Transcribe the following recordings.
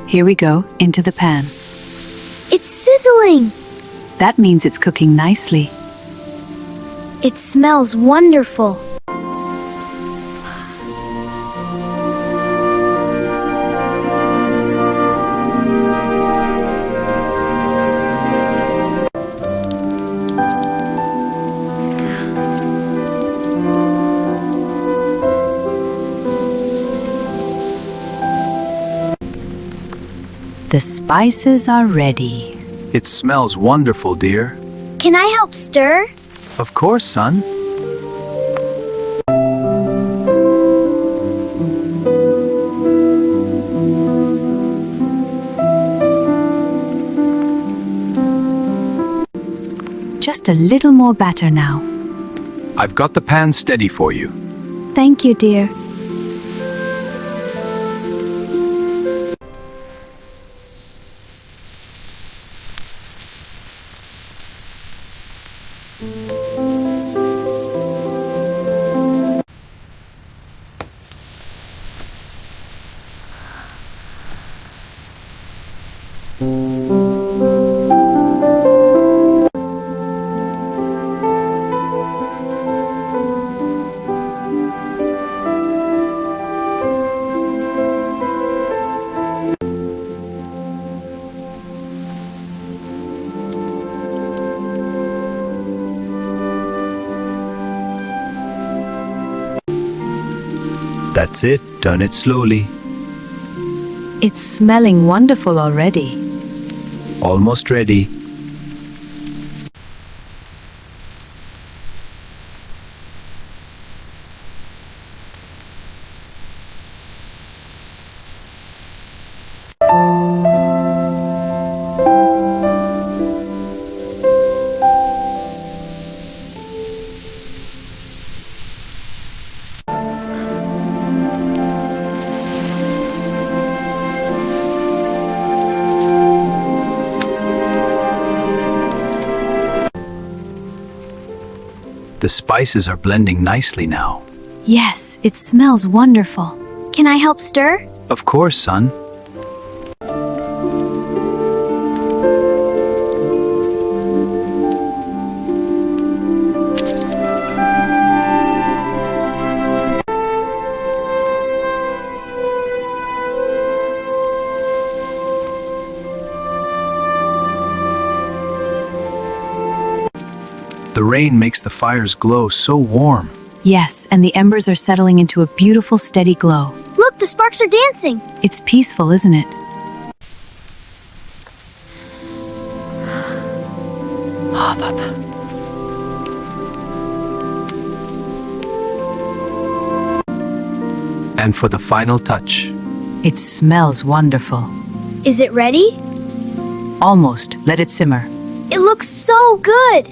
Here we go, into the pan. It's sizzling! That means it's cooking nicely. It smells wonderful. The spices are ready. It smells wonderful, dear. Can I help stir? Of course, son. Just a little more batter now. I've got the pan steady for you. Thank you, dear. That's it. Turn it slowly. It's smelling wonderful already. Almost ready. The spices are blending nicely now. Yes, it smells wonderful. Can I help stir? Of course, son. The rain makes the fires glow so warm. Yes, and the embers are settling into a beautiful, steady glow. Look, the sparks are dancing! It's peaceful, isn't it? And for the final touch. It smells wonderful. Is it ready? Almost. Let it simmer. It looks so good!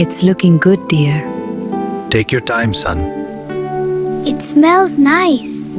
It's looking good, dear. Take your time, son. It smells nice.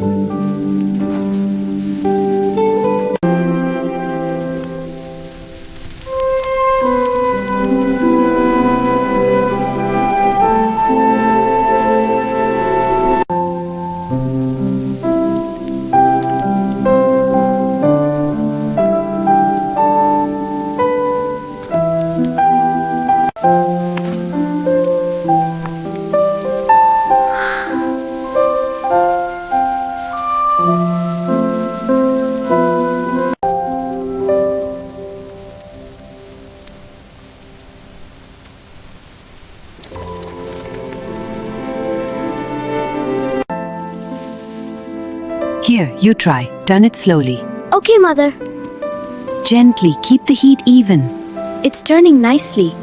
Here, you try. Turn it slowly. Okay, Mother. Gently, keep the heat even. It's turning nicely.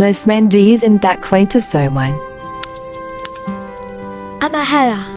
Lesmendri isn't that quite a someone. Amahara.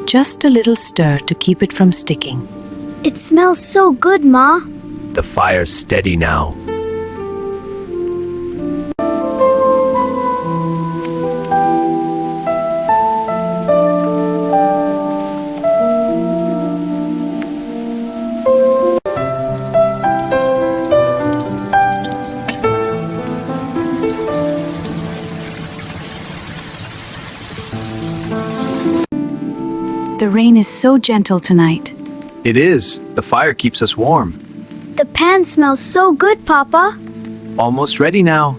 Just a little stir to keep it from sticking. It smells so good, Ma. The fire's steady now. The rain is so gentle tonight. It is. The fire keeps us warm. The pan smells so good, Papa. Almost ready now.